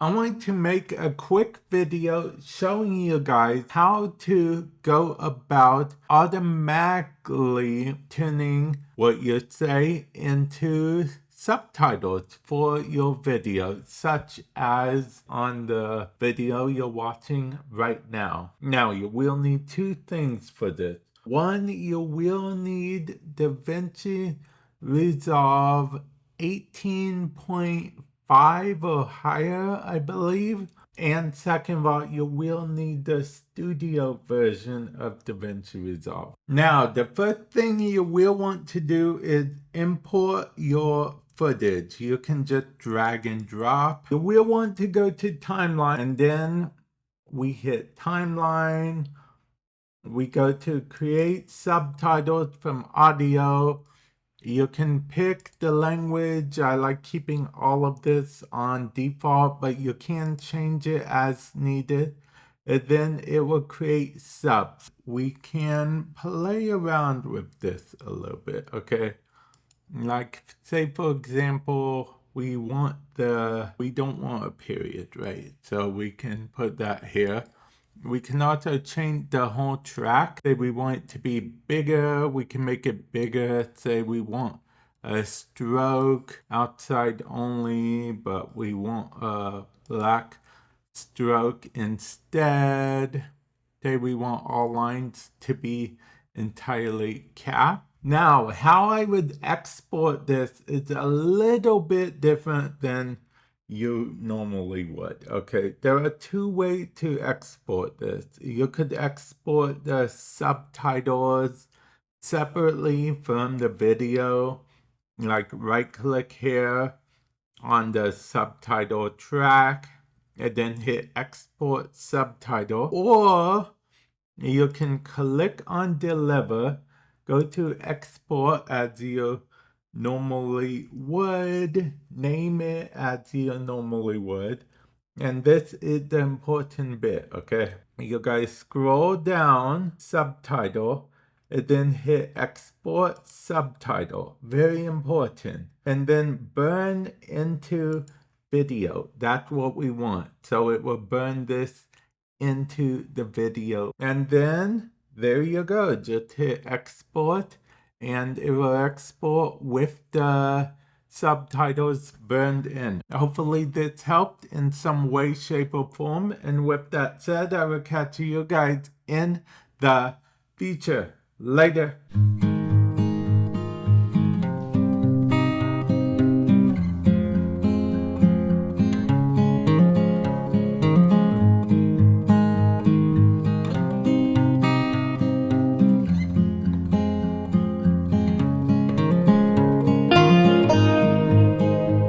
I want to make a quick video showing you guys how to go about automatically turning what you say into subtitles for your video, such as on the video you're watching right now. Now, you will need two things for this. One, you will need DaVinci Resolve 18.5 or higher, I believe. And second of all, you will need the studio version of DaVinci Resolve. Now, the first thing you will want to do is import your footage. You can just drag and drop. You will want to go to timeline, and then we hit timeline. We go to create subtitles from audio. You can pick the language. I like keeping all of this on default, but you can change it as needed. And then it will create subs. We can play around with this a little bit, okay? Like, say for example, we don't want a period, right? So we can put that here. We can also change the whole track. Say we want it to be bigger, we can make it bigger. Say we want a stroke outside only, but we want a black stroke instead. Say we want all lines to be entirely capped. Now, how I would export this is a little bit different than you normally would. Okay, there are two ways to export this. You could export the subtitles separately from the video, like right click here on the subtitle track and then hit export subtitle, or you can click on deliver, go to export as you normally would, name it as you normally would, and this is the important bit, okay? You guys scroll down, subtitle, and then hit export subtitle, very important, and then burn into video. That's what we want, so it will burn this into the video, and then there you go, just hit export and it will export with the subtitles burned in. Hopefully this helped in some way, shape, or form, and with that said, I will catch you guys in the future. Later.